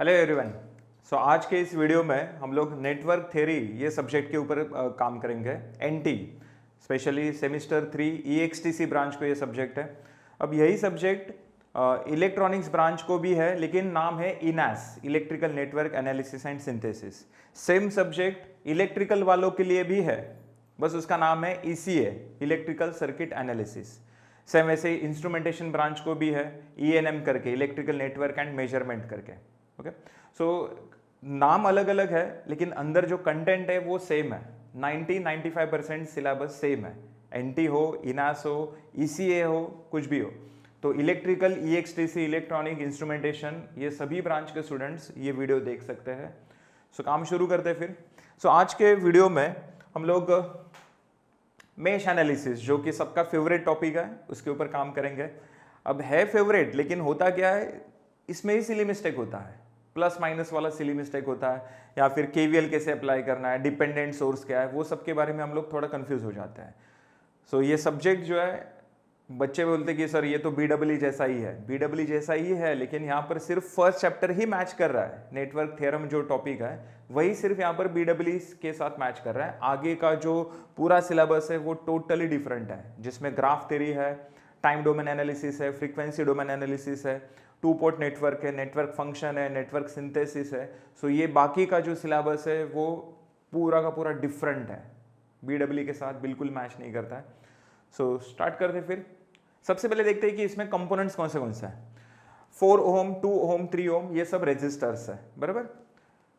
Hello everyone. सो आज के इस वीडियो में हम लोग नेटवर्क थ्योरी ये सब्जेक्ट के ऊपर काम करेंगे। एनटी स्पेशली सेमिस्टर 3 ईएक्सटीसी ब्रांच को ये सब्जेक्ट है। अब यही सब्जेक्ट इलेक्ट्रॉनिक्स ब्रांच को भी है, लेकिन नाम है ENS, electrical network analysis and synthesis. Same subject electrical वालों के लिए भी है, बस उसका नाम है ECA, electrical circuit analysis. Same वैसे इंस्ट्रूमेंटेशन ब्रांच को भी है ईएनएम करके, इलेक्ट्रिकल नेटवर्क एंड मेजरमेंट करके। ओके, सो नाम अलग अलग है लेकिन अंदर जो कंटेंट है वो सेम है। 90-95% सिलेबस सेम है। एनटी हो, इनास हो, ईसीए हो, कुछ भी हो। तो इलेक्ट्रिकल, ईएक्सटीसी, इलेक्ट्रॉनिक, इंस्ट्रूमेंटेशन, ये सभी ब्रांच के स्टूडेंट्स ये वीडियो देख सकते हैं। सो काम शुरू करते हैं फिर। सो आज के वीडियो में हम लोग मेश एनालिसिस, जो कि सबका फेवरेट टॉपिक है, उसके ऊपर काम करेंगे। अब है फेवरेट, लेकिन होता क्या है, इसमें ही सिली मिस्टेक होता है, प्लस माइनस वाला सिली मिस्टेक होता है, या फिर केवीएल कैसे अप्लाई करना है, डिपेंडेंट सोर्स क्या है, वो सब के बारे में हम लोग थोड़ा कंफ्यूज हो जाते हैं। सो ये सब्जेक्ट जो है, बच्चे बोलते कि सर ये तो बीडब्ल्यू जैसा ही है। बीडब्ल्यू जैसा ही है, लेकिन यहाँ पर सिर्फ फर्स्ट चैप्टर ही मैच कर रहा है। नेटवर्क थ्योरम जो टॉपिक है वही सिर्फ यहाँ पर बीडब्ल्यू के साथ मैच कर रहा है। आगे का जो पूरा सिलेबस है वो टोटली डिफरेंट है, जिसमें ग्राफ थ्योरी है, टाइम डोमेन एनालिसिस है, फ्रीक्वेंसी डोमेन एनालिसिस है, टू पोर्ट नेटवर्क है, नेटवर्क फंक्शन है, नेटवर्क सिंथेसिस है। सो ये बाकी का जो सिलेबस है वो पूरा का पूरा डिफरेंट है, बीडब्ल्यू के साथ बिल्कुल मैच नहीं करता है। सो स्टार्ट करते फिर। सबसे पहले देखते हैं कि इसमें कंपोनेंट्स कौन से है। 4 ओम, 2 ओम, 3 ओम, ये सब रेजिस्टर्स है, बराबर।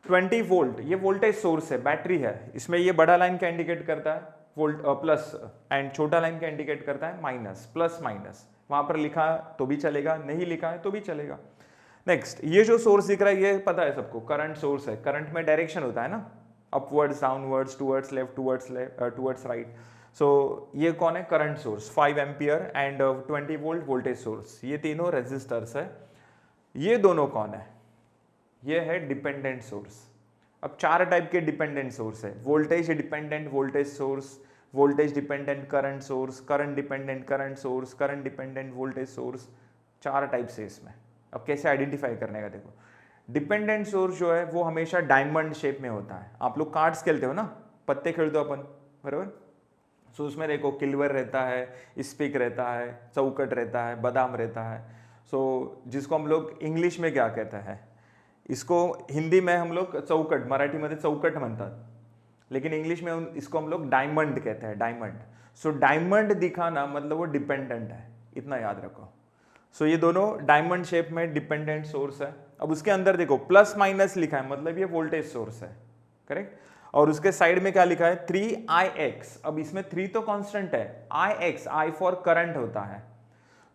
20 वोल्ट ये वोल्टेज सोर्स है, बैटरी है। इसमें ये बड़ा लाइन का इंडिकेट करता है वोल्ट प्लस, एंड छोटा लाइन का इंडिकेट करता है माइनस, प्लस माइनस। वहां पर लिखा तो भी चलेगा, नहीं लिखा है तो भी चलेगा। नेक्स्ट, ये जो सोर्स दिख रहा है ये पता है सबको, करंट सोर्स है। करंट में डायरेक्शन होता है ना, upwards, downwards, towards left, towards right. So ये कौन है, current source, 5 ampere and 20 volt voltage source. ये तीनों रेजिस्टर्स है। ये दोनों कौन है, ये है डिपेंडेंट सोर्स। अब 4 टाइप के डिपेंडेंट सोर्स है। Voltage dependent voltage source, voltage dependent current source, current dependent current source, current dependent voltage source. 4 type से इसमें। अब कैसे आइडेंटिफाई करने का, देखो डिपेंडेंट सोर्स जो है वो हमेशा डायमंड शेप में होता है। आप लोग कार्ड्स खेलते हो ना, पत्ते खेलते हो अपन, बराबर। सो उसमें देखो किल्वर रहता है, स्पिक रहता है, चौकट रहता है, बादाम रहता है। सो जिसको हम लोग इंग्लिश में क्या कहते हैं, इसको हिंदी में हम लोग चौकट, मराठी में चौकट म्हणतात, लेकिन इंग्लिश में इसको हम लोग डायमंड कहते हैं, डायमंड। सो डायमंड दिखाना मतलब वो डिपेंडेंट है, इतना याद रखो। सो ये दोनों डायमंड शेप में डिपेंडेंट सोर्स है। अब उसके अंदर देखो प्लस माइनस लिखा है, मतलब ये वोल्टेज सोर्स है, करेक्ट। और उसके साइड में क्या लिखा है, 3ix। अब इसमें 3 तो कांस्टेंट है, ix, I फॉर करंट होता है।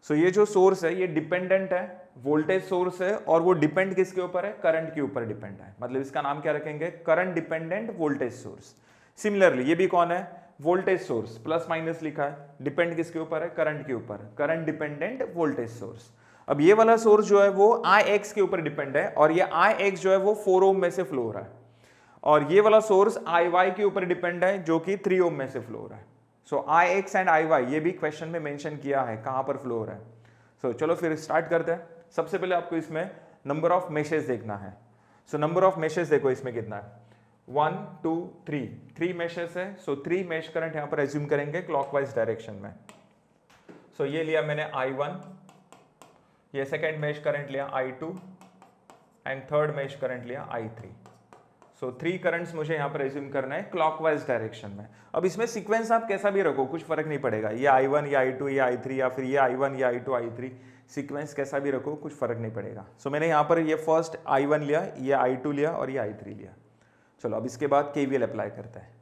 सो ये जो सोर्स है ये डिपेंडेंट है, वोल्टेज सोर्स है, और वो डिपेंड किसके ऊपर है, करंट के ऊपर डिपेंड है। मतलब इसका नाम क्या रखेंगे, current dependent voltage source. Similarly ये भी कौन है, वोल्टेज सोर्स, प्लस माइनस लिखा है, डिपेंड किसके ऊपर है, करंट के ऊपर, करंट डिपेंडेंट वोल्टेज सोर्स। अब ये वाला सोर्स जो है वो ix के ऊपर डिपेंड है, और ये ix जो है वो 4 ओम में से फ्लो हो रहा है। और ये वाला सोर्स IY के ऊपर डिपेंड है, जो कि 3 ओम में से फ्लो हो रहा है। सो IX एंड IY ये भी क्वेश्चन में मेंशन किया है कहां पर फ्लो हो रहा है। सो चलो फिर स्टार्ट करते हैं। सबसे पहले आपको इसमें नंबर ऑफ मेशेस देखना है। सो नंबर ऑफ मेशेस देखो इसमें कितना है, 1 2 3 मेशेस है। सो 3 मेश करंट यहां पर एज्यूम करेंगे क्लॉकवाइज डायरेक्शन में। सो ये लिया मैंने I1, ये सेकेंड मेश करंट लिया I2, and third mesh current लिया I3। सो 3 करंट्स मुझे यहाँ पर एज्यूम करना है क्लॉकवाइज डायरेक्शन में। अब इसमें सीक्वेंस आप कैसा भी रखो कुछ फर्क नहीं पड़ेगा, ये I1 या I2 या I3, या फिर ये I1 या I2 I3, सीक्वेंस कैसा भी रखो कुछ फर्क नहीं पड़ेगा। सो मैंने यहाँ पर ये फर्स्ट I1 लिया, ये I2 लिया और ये I3 लिया। चलो अब इसके बाद KVL अप्लाई करते हैं।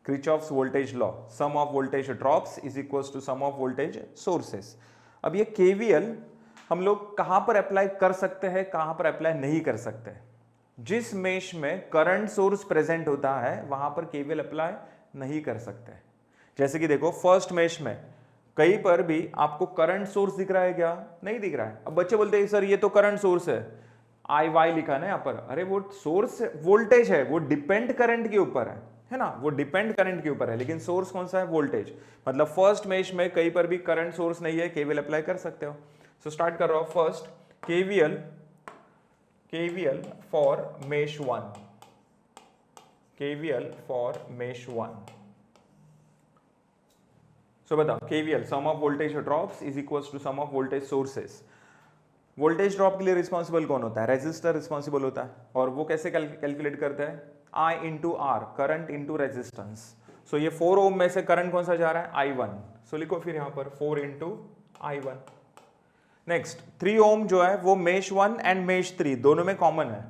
Kirchhoff's voltage law, sum of voltage drops is equals to sum of voltage sources. अब ये KVL हम लोग कहाँ पर अप्लाई कर सकते हैं, कहाँ पर अप्लाई नहीं कर सकते। जिस मेश में करंट सोर्स प्रेजेंट होता है वहां पर केवीएल अप्लाई नहीं कर सकते। जैसे कि देखो फर्स्ट मेश में कहीं पर भी आपको करंट सोर्स दिख रहा है क्या, नहीं दिख रहा है। अब बच्चे बोलते हैं सर ये तो करंट सोर्स है, IY लिखा है ना यहाँ पर। अरे वो सोर्स वोल्टेज है, वो डिपेंड करंट के ऊपर है ना, वो डिपेंड करंट के ऊपर है, लेकिन सोर्स कौन सा है, वोल्टेज। मतलब फर्स्ट मेश में कहीं पर भी करंट सोर्स नहीं है, केवीएल अप्लाई कर सकते हो। सो स्टार्ट कर रहा हूं। First KVL KVL for mesh 1, KVL for mesh 1. So बताओ KVL sum of voltage drops is equals to sum of voltage sources. Voltage drop के लिए रिस्पॉन्सिबल कौन होता है? रेजिस्टर रिस्पॉन्सिबल होता है. और वो कैसे कैलकुलेट करते हैं? I into R, current into resistance. So ये 4 ओम में से करंट कौन सा जा रहा है? I1. सो लिखो फिर यहां पर 4 इंटू I1. नेक्स्ट 3 ओम जो है वो मेश 1 एंड मेश 3 दोनों में कॉमन है.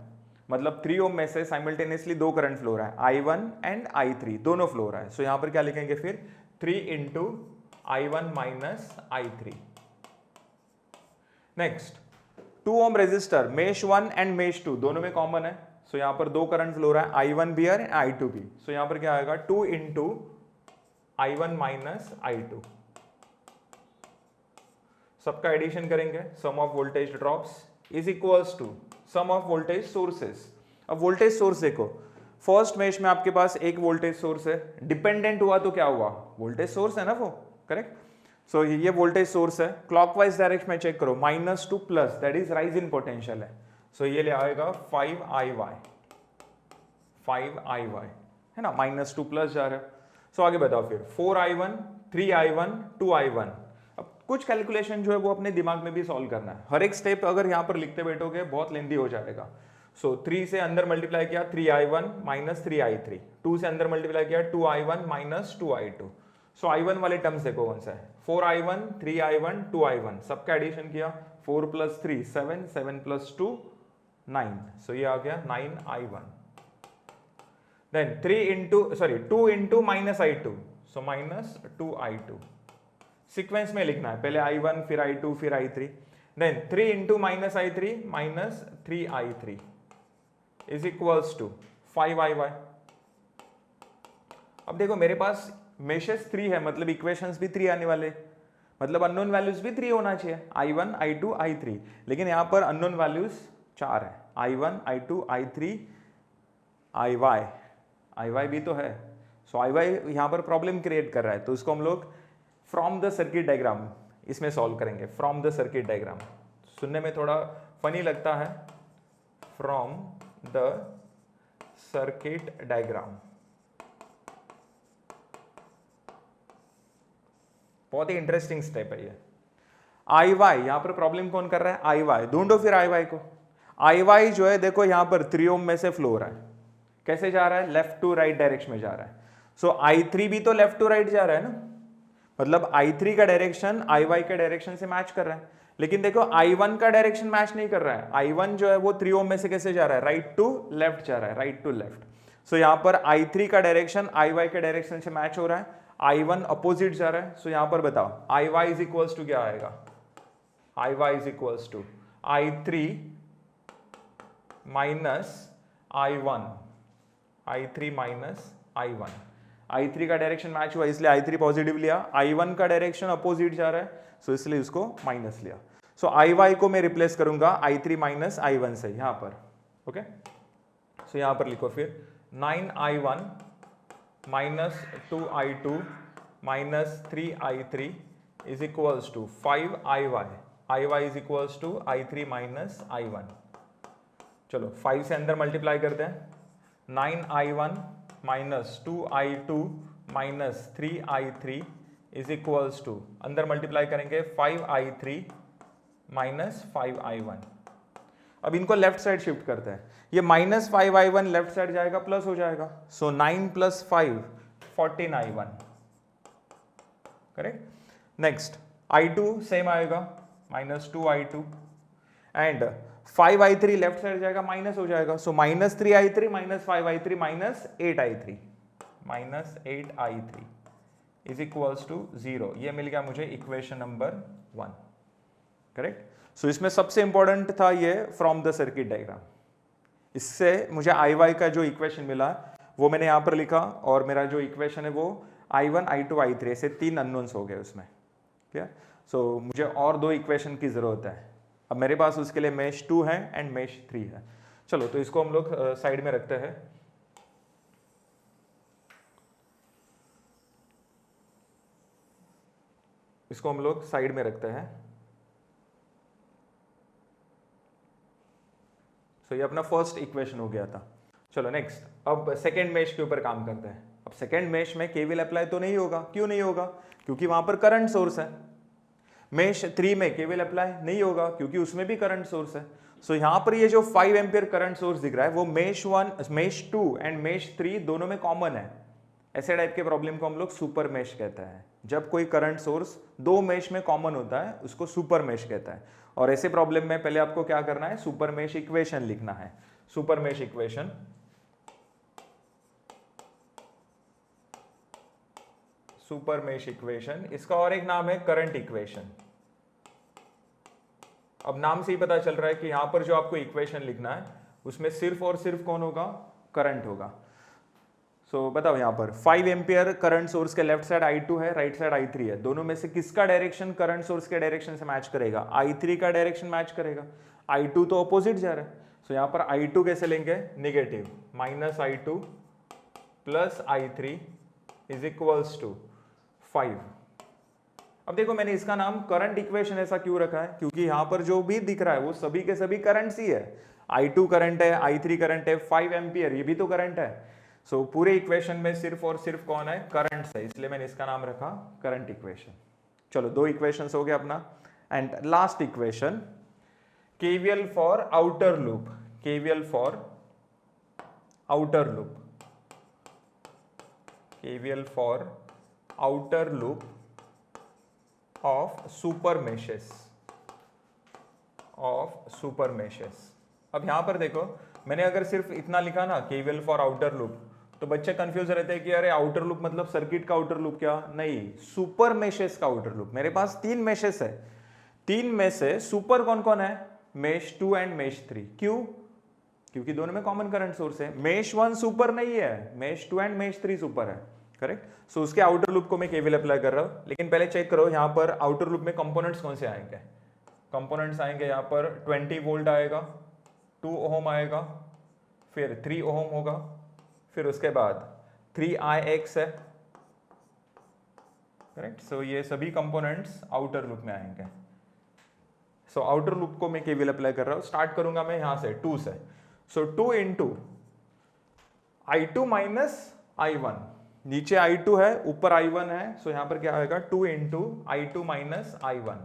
मतलब 3 ओम में से साइमल्टेनियसली दो करंट फ्लो रहा है, I1 एंड I3 दोनों फ्लो रहा है. सो यहां पर क्या लिखेंगे फिर? 3 into I1 minus I3. Next 2 ohm resistor mesh 1 and mesh 2 दोनों में कॉमन है. सो यहां पर दो करंट फ्लो रहा है, I1 भी और I2 भी. सो यहां पर क्या आएगा? 2 इंटू I1 माइनस I2. सबका एडिशन करेंगे. Sum of voltage drops is equals to sum of voltage sources. अब वोल्टेज सोर्स देखो, फर्स्ट मेश में आपके पास एक वोल्टेज सोर्स है, डिपेंडेंट हुआ तो क्या हुआ? वोल्टेज सोर्स है ना वो, करेक्ट. सो ये वोल्टेज सोर्स है, क्लॉकवाइज डायरेक्शन में चेक करो, minus two plus, that is rise in potential है. सो ये ले आएगा 5IY, 5IY है ना, माइनस टू प्लस जा रहा है. सो आगे बताओ फिर 4I1, 3I1, 2I1. अब कुछ कैलकुलेशन जो है वो अपने दिमाग में भी सॉल्व करना है. हर एक स्टेप अगर यहाँ पर लिखते बैठोगे बहुत लेंदी हो जाएगा. सो 3 से अंदर मल्टीप्लाई किया 3I1 माइनस 3I3, 2 से अंदर मल्टीप्लाई किया 2I1 माइनस 2I2. सो I1 वाले टर्म्स देखो कौन सा है? 4I1, 3I1, 2I1. सबका एडिशन किया, 4 प्लस 3 7, 7 प्लस 2 9. सो ये आ गया 9I1. Then 2 into minus I2, so minus 2I2. Sequence में लिखना है, पहले I1 फिर I2 फिर I3. Then 3 into minus I3 minus 3I3 is equals to 5IY. अब देखो मेरे पास मेशेस 3 है, मतलब इक्वेशंस भी 3 आने वाले, मतलब अननोन वैल्यूज भी 3 होना चाहिए, I1, I2, I3. लेकिन यहां पर अननोन वैल्यूज 4 है, I1, I2, I3, IY भी तो है. सो IY यहां पर प्रॉब्लम क्रिएट कर रहा है, तो इसको हम लोग फ्रॉम द सर्किट डायग्राम इसमें सॉल्व करेंगे. फ्रॉम द सर्किट डायग्राम सुनने में थोड़ा फनी लगता है, फ्रॉम द सर्किट डायग्राम. बहुत ही इंटरेस्टिंग स्टेप है ये. IY यहां पर प्रॉब्लम कौन कर रहा है? IY. ढूंढो फिर IY को. IY जो है देखो यहां पर 3 ओम में से फ्लो रहा है, कैसे जा रहा है? लेफ्ट टू राइट डायरेक्शन में जा रहा है. सो I3 भी तो लेफ्ट टू राइट जा रहा है ना, मतलब I3 का डायरेक्शन IY के डायरेक्शन से मैच कर रहा है. लेकिन देखो I1 का डायरेक्शन मैच नहीं कर रहा है. I1 जो है वो 3 ओम में से कैसे जा रहा है? राइट टू लेफ्ट जा रहा है, राइट टू लेफ्ट. सो यहां पर I3 का डायरेक्शन IY के डायरेक्शन से मैच हो रहा है, I1 अपोजिट जा रहा है. सो यहां पर बताओ IY इज इक्वल्स टू क्या आएगा? IY is equals to I3 minus I1, I3 minus I1. I3 का डायरेक्शन मैच हुआ इसलिए I3 पॉजिटिव लिया, I1 का डायरेक्शन अपोजिट जा रहा है, सो इसलिए इसको माइनस लिया. सो IY को मैं रिप्लेस करूंगा I3 माइनस I1 से यहां पर. ओके, सो यहां पर लिखो फिर 9I1 minus 2I2 minus 3I3 is equals to 5IY. IY is equals to I3 minus I1. चलो 5 से अंदर मल्टीप्लाई करते हैं, 9I1 minus 2I2 minus 3I3 is equals to, अंदर मल्टीप्लाई करेंगे 5I3 माइनस 5I1. अब इनको लेफ्ट साइड शिफ्ट करते हैं, ये माइनस 5I1 लेफ्ट साइड जाएगा, प्लस हो जाएगा. So 9 plus 5 14I1, correct. Next I2 same आएगा, minus 2I2 and 5I3 left side जाएगा, माइनस हो जाएगा. So minus 3I3 minus 5I3 minus 8I3, minus 8I3 is equals to 0. ये मिल गया मुझे इक्वेशन नंबर 1, करेक्ट. सो इसमें सबसे इंपॉर्टेंट था ये फ्रॉम द सर्किट डायग्राम. इससे मुझे IY का जो इक्वेशन मिला वो मैंने यहां पर लिखा, और मेरा जो इक्वेशन है वो I1, I2, I3 ऐसे 3 अननोन्स हो गए उसमें. ठीक है. सो मुझे और 2 इक्वेशन की जरूरत है. अब मेरे पास उसके लिए मेश 2 है एंड मेश 3 है. चलो तो इसको हम लोग साइड में रखते हैं. इसको हम लोग साइड में रखते हैं. सो ये अपना फर्स्ट इक्वेशन हो गया था। चलो नेक्स्ट, अब सेकेंड मेश के ऊपर काम करते हैं। अब सेकेंड मेश में केवीएल अप्लाई तो नहीं होगा, क्यों नहीं होगा? क्योंकि वहां पर करंट सोर्स है। मेश 3 में केवीएल अप्लाई नहीं होगा क्योंकि उसमें भी करंट सोर्स है। सो यहां पर ये जो 5 एम्पियर करंट सोर्स दिख रहा है वो मेश 1, मेश 2 एंड मेश 3 दोनों में कॉमन है। ऐसे टाइप के प्रॉब्लम को हम लोग सुपर मेश कहते हैं। जब कोई करंट सोर्स दो मेश में कॉमन होता है उसको सुपर मेश कहता है। और ऐसे प्रॉब्लम में पहले आपको क्या करना है, सुपर मेश इक्वेशन लिखना है। Super mesh equation, super mesh equation, इसका और एक नाम है करंट इक्वेशन। अब नाम से ही पता चल रहा है कि यहां पर जो आपको इक्वेशन लिखना है उसमें सिर्फ और सिर्फ कौन होगा? करंट होगा। सो बताओ, यहां पर 5 एम्पियर करंट सोर्स के लेफ्ट साइड I2 है, राइट साइड I3 है। दोनों में से किसका डायरेक्शन करंट सोर्स के डायरेक्शन से मैच करेगा? I3 का डायरेक्शन मैच करेगा। I2 तो अपोजिट जा रहा है। सो यहां पर I2 कैसे लेंगे? Negative, -I2 plus I3 is equals to 5। अब देखो, मैंने इसका नाम करंट इक्वेशन ऐसा क्यों रखा है? क्योंकि यहां पर जो भी दिख रहा है वो सभी के सभी करंट्स ही है। I2 करंट है, I3 करंट है, 5 एम्पियर ये भी तो करंट है। सो पूरे इक्वेशन में सिर्फ और सिर्फ कौन है? करंट्स है, इसलिए मैंने इसका नाम रखा करंट इक्वेशन। चलो, दो इक्वेशंस हो गया अपना। And last equation, KVL for outer loop, KVL for outer loop, KVL for outer loop of super meshes, of super meshes. अब यहां पर देखो, मैंने अगर सिर्फ इतना लिखा ना, केवीएल फॉर आउटर लूप, तो बच्चे कंफ्यूज रहते हैं कि अरे आउटर लूप मतलब सर्किट का आउटर लूप क्या? नहीं, सुपर मेशेस का आउटर लूप। मेरे पास 3 मेशेस है, 3 में से सुपर कौन कौन है? Mesh 2 and mesh 3। क्यों? क्योंकि दोनों में कॉमन करंट सोर्स है। मेश 1 सुपर नहीं है, मेश 2 एंड मेश 3 सुपर है, करेक्ट। सो उसके आउटर लूप को मैं केवीएल अप्लाई कर रहा हूं। लेकिन पहले चेक करो यहां पर आउटर लूप में कंपोनेंट्स कौन से आएंगे? कंपोनेंट्स आएंगे यहां पर 20 वोल्ट आएगा, 2 ओम आएगा, फिर 3 ओम होगा, फिर उसके बाद 3ix है, करेक्ट। सो ये सभी कंपोनेंट्स आउटर लूप में आएंगे। सो आउटर लूप को मैं केवीएल अप्लाई कर रहा हूं। स्टार्ट करूंगा मैं यहां से 2 से। सो 2 इंटू I2 माइनस I1, नीचे I2 है, ऊपर I1 है। सो यहां पर क्या आएगा? 2 into I2 minus I1।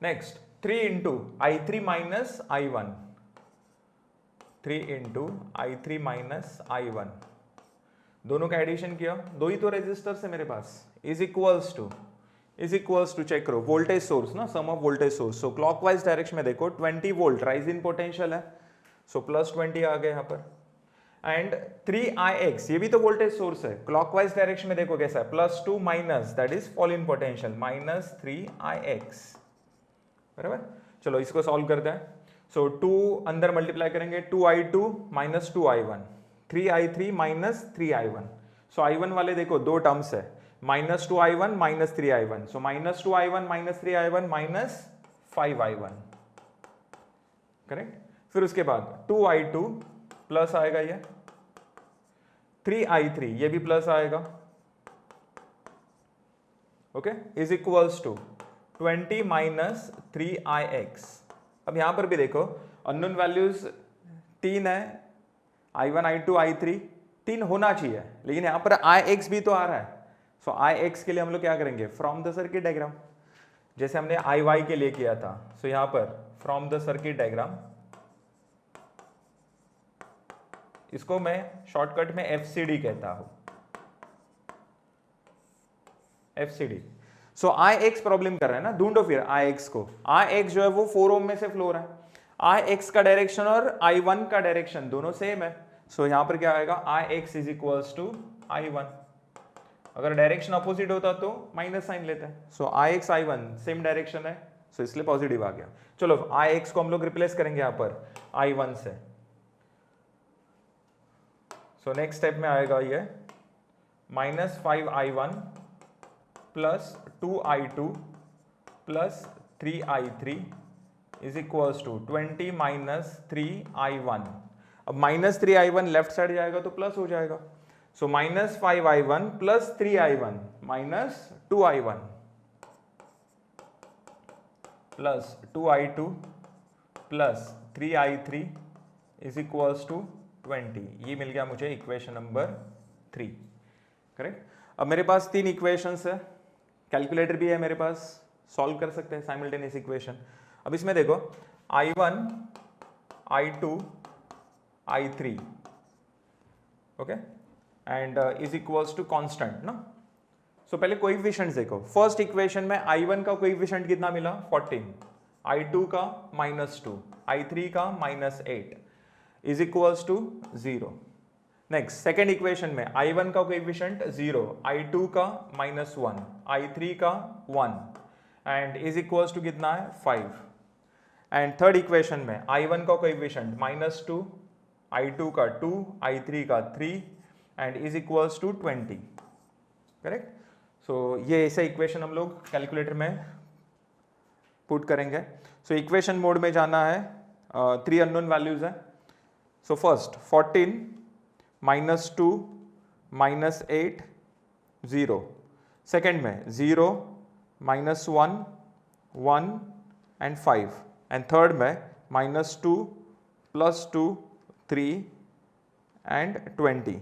Next 3 into I3 minus I1, 3 into I3 minus I1, दोनों का एडिशन किया, दो ही तो रेजिस्टर्स है मेरे पास, इज इक्वल्स टू चेक करो वोल्टेज सोर्स ना, sum of voltage source. So clockwise direction में देखो 20 वोल्ट राइज इन पोटेंशियल है, सो प्लस 20 आ गए यहाँ पर। एंड 3ix ये भी तो वोल्टेज सोर्स है, क्लॉकवाइज डायरेक्शन में देखो कैसा है, +2 minus, that is fall in potential, -3ix, बराबर। चलो इसको सॉल्व करते हैं। सो 2 अंदर मल्टीप्लाई करेंगे, 2I2 minus 2I1, 3I3 minus 3I1। सो I1 वाले देखो दो टर्म्स है, -2I1 माइनस 3I1, सो -2I1 minus 3I1 minus 5I1, correct. फिर उसके बाद 2I2 प्लस आएगा, ये 3I3 ये भी प्लस आएगा, okay, is equals to 20 minus 3ix। अब यहां पर भी देखो अननोन वैल्यूज 3 है, I1 I2 I3 3 होना चाहिए, लेकिन यहां पर ix भी तो आ रहा है। सो ix के लिए हम लोग क्या करेंगे? फ्रॉम द सर्किट डायग्राम, जैसे हमने IY के लिए किया था। सो यहां पर फ्रॉम द सर्किट डायग्राम, इसको मैं शॉर्टकट में FCD कहता हूं, FCD। सो ix प्रॉब्लम कर रहा है ना, ढूंढो फिर ix को। ix जो है वो 4 ओम में से फ्लो रहा है, ix का डायरेक्शन और I1 का डायरेक्शन दोनों सेम है। सो यहां पर क्या आएगा? ix is equals to I1। अगर डायरेक्शन अपोजिट होता तो माइनस साइन लेते हैं। सो ix I1 सेम डायरेक्शन है, सो इसलिए पॉजिटिव आ गया। चलो ix को हम लोग रिप्लेस करेंगे यहां पर I1 से। सो नेक्स्ट स्टेप में आएगा ये -5I1 plus 2I2 plus 3I3 is equals to 20 minus 3I1। अब -3I1 लेफ्ट साइड जाएगा तो प्लस हो जाएगा। So -5I1 plus 3I1 minus 2I1 plus 2I2 plus 3i3 is equals to 20। ये मिल गया मुझे इक्वेशन नंबर 3, करेक्ट। अब मेरे पास 3 इक्वेशंस है, कैलकुलेटर भी है मेरे पास, सॉल्व कर सकते हैं साइमल्टेनियस इक्वेशन। अब इसमें देखो i1 i2 i3 okay and is equals to constant ना। सो पहले कोएफिशिएंट्स देखो। फर्स्ट इक्वेशन में i1 का कोएफिशिएंट कितना मिला 14, i2 का -2, i3 का -8 is equals to 0। Next second equation में i1 का कोएफिशिएंट 0, i2 का -1, i3 का 1 एंड इज इक्वल्स टू कितना है 5। एंड थर्ड इक्वेशन में i1 का कोएफिशिएंट -2, i2 का 2, i3 का 3 and is equals to 20, correct. So ये ऐसा इक्वेशन हम लोग कैलकुलेटर में पुट करेंगे। सो इक्वेशन मोड में जाना है, 3 अननोन वैल्यूज है। सो फर्स्ट 14 -2 -8 0, सेकेंड में 0 -1 1 एंड 5 एंड थर्ड में -2 +2 3 and 20।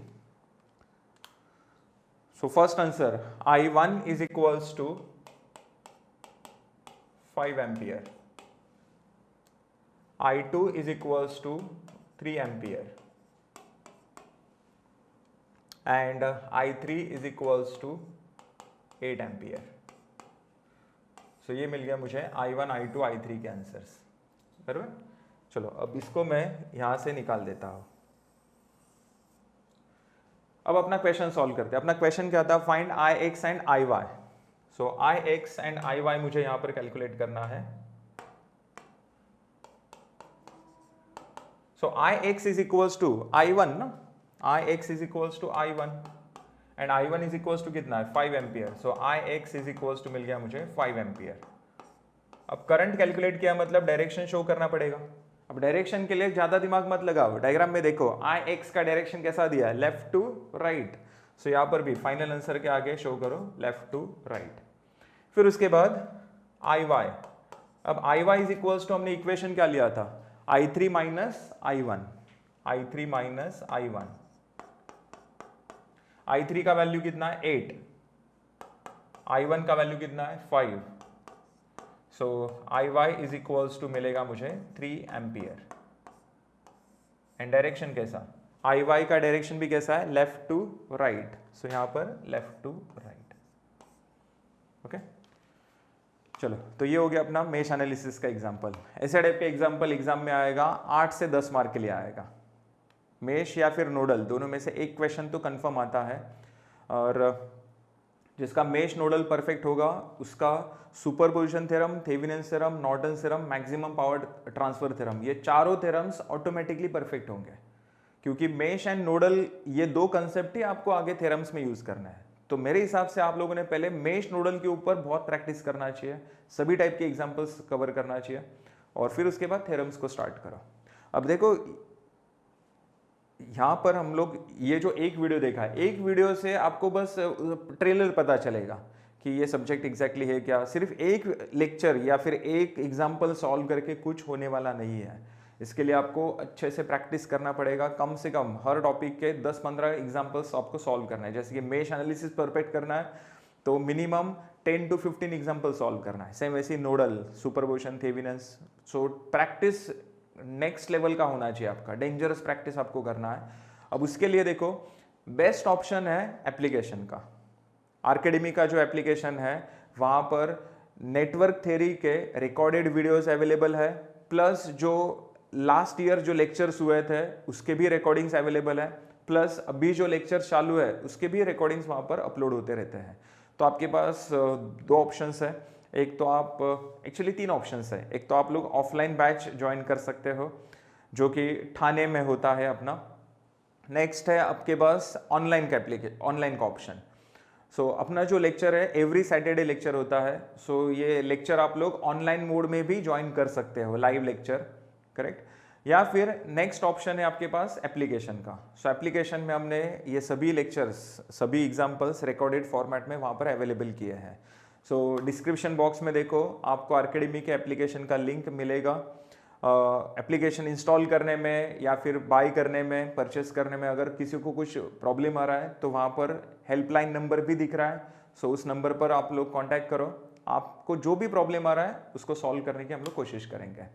So first answer I1 is equals to 5 ampere, I2 is equals to 3 ampere and I3 is equals to 8 ampere. So ये मिल गया मुझे I1, I2, I3 के answers, बराबर। चलो अब इसको मैं यहाँ से निकाल देता हूँ। अब अपना क्वेश्चन सॉल्व करते हैं। अपना क्वेश्चन क्या था, find Ix and Iy। So Ix and Iy मुझे यहां पर कैलकुलेट करना है। So Ix is equals to I1 ना, Ix is equals to I1 and I1 is equals to कितना है 5 ampere. So Ix is equals to मिल गया मुझे 5 एम्पियर। अब करंट कैलकुलेट किया मतलब डायरेक्शन शो करना पड़ेगा। अब डायरेक्शन के लिए ज्यादा दिमाग मत लगाओ, डायग्राम में देखो Ix का डायरेक्शन कैसा दिया है, लेफ्ट टू राइट। सो यहां पर भी फाइनल आंसर के आगे शो करो लेफ्ट टू राइट। फिर उसके बाद Iy। अब Iy इज इक्वल्स टू हमने इक्वेशन क्या लिया था, I3 minus I1, I3 minus I1। I3 का वैल्यू कितना है 8, I1 का वैल्यू कितना है 5। सो Iy इज इक्वल्स टू मिलेगा मुझे 3 एम्पियर एंड डायरेक्शन कैसा, Iy का डायरेक्शन भी कैसा है लेफ्ट टू राइट। सो यहां पर लेफ्ट टू राइट, ओके। चलो तो ये हो गया अपना मेश एनालिसिस का एग्जांपल। ऐसे टाइप का एग्जांपल एग्जाम में आएगा 8 से 10 मार्क के लिए आएगा। मेश या फिर नोडल दोनों में से एक क्वेश्चन तो कंफर्म आता है, और जिसका मेश नोडल परफेक्ट होगा उसका superposition theorem, Thevenin theorem, Norton theorem, maximum power transfer theorem, ये चारों थ्योरम्स ऑटोमेटिकली परफेक्ट होंगे, क्योंकि मेश एंड नोडल ये दो कंसेप्ट ही आपको आगे थ्योरम्स में यूज करना है। तो मेरे हिसाब से आप लोगों ने पहले मेश नोडल के ऊपर बहुत प्रैक्टिस करना चाहिए, सभी टाइप के एग्जांपल्स कवर करना चाहिए, और फिर उसके बाद थ्योरम्स को स्टार्ट करो। अब देखो यहाँ पर हम लोग ये जो एक वीडियो देखा है, एक वीडियो से आपको बस ट्रेलर पता चलेगा कि ये सब्जेक्ट एग्जैक्टली है क्या। सिर्फ एक लेक्चर या फिर एक एग्जाम्पल सॉल्व करके कुछ होने वाला नहीं है। इसके लिए आपको अच्छे से प्रैक्टिस करना पड़ेगा। कम से कम हर टॉपिक के 10-15 एग्जाम्पल्स आपको सॉल्व करना है। जैसे कि मेश एनालिसिस परफेक्ट करना है तो मिनिमम 10 to 15 एग्जाम्पल सॉल्व करना है। सेम वैसे nodal, superposition, Thevenin's. So practice next level का होना चाहिए आपका, डेंजरस प्रैक्टिस आपको करना है। अब उसके लिए देखो बेस्ट ऑप्शन है एप्लीकेशन का। आर्केडमी का जो एप्लीकेशन है वहाँ पर नेटवर्क थ्योरी के रिकॉर्डेड वीडियोस अवेलेबल है, प्लस जो लास्ट ईयर जो लेक्चर्स हुए थे उसके भी रिकॉर्डिंग्स अवेलेबल है, प्लस अभी जो लेक्चर चालू है उसके भी रिकॉर्डिंग्स वहाँ पर अपलोड होते रहते हैं। तो आपके पास दो ऑप्शंस है। एक तो आप एक्चुअली 3 ऑप्शंस है। एक तो आप लोग ऑफलाइन बैच ज्वाइन कर सकते हो जो कि ठाणे में होता है अपना। नेक्स्ट है आपके पास ऑनलाइन का ऑप्शन। सो अपना जो लेक्चर है एवरी सैटरडे लेक्चर होता है। सो ये लेक्चर आप लोग ऑनलाइन मोड में भी ज्वाइन कर सकते हो, लाइव लेक्चर, करेक्ट। या फिर नेक्स्ट ऑप्शन है आपके पास एप्लीकेशन का। सो एप्लीकेशन में हमने ये सभी लेक्चर्स, सभी एग्जाम्पल्स रिकॉर्डेड फॉर्मेट में वहाँ पर अवेलेबल किए हैं। सो डिस्क्रिप्शन बॉक्स में देखो आपको आर्केडमी के एप्लीकेशन का लिंक मिलेगा। एप्लीकेशन इंस्टॉल करने में या फिर बाय करने में, परचेस करने में अगर किसी को कुछ प्रॉब्लम आ रहा है तो वहाँ पर हेल्पलाइन नंबर भी दिख रहा है। सो उस नंबर पर आप लोग कांटेक्ट करो, आपको जो भी प्रॉब्लम आ रहा है उसको सॉल्व करने की हम लोग कोशिश करेंगे।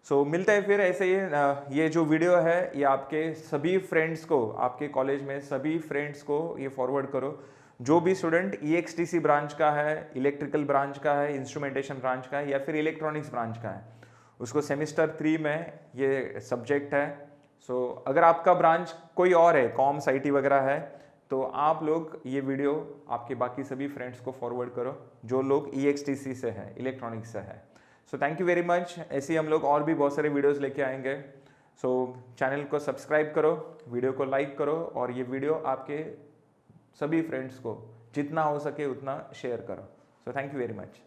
सो मिलते हैं फिर ऐसे ही। ये जो वीडियो है ये आपके सभी फ्रेंड्स को, आपके कॉलेज में सभी फ्रेंड्स को ये फॉरवर्ड करो। जो भी स्टूडेंट EXTC ब्रांच का है, इलेक्ट्रिकल ब्रांच का है, इंस्ट्रूमेंटेशन ब्रांच का है या फिर इलेक्ट्रॉनिक्स ब्रांच का है, उसको सेमेस्टर 3 में ये सब्जेक्ट है। सो अगर आपका ब्रांच कोई और है, कॉम्स IT वगैरह है, तो आप लोग ये वीडियो आपके बाकी सभी फ्रेंड्स को फॉरवर्ड करो जो लोग EXTC से है, इलेक्ट्रॉनिक्स से है। So thank you very much. ऐसे ही हम लोग और भी बहुत सारे वीडियोस लेके आएंगे। सो चैनल को सब्सक्राइब करो, वीडियो को लाइक करो और ये वीडियो आपके सभी फ्रेंड्स को जितना हो सके उतना शेयर करो। So thank you very much.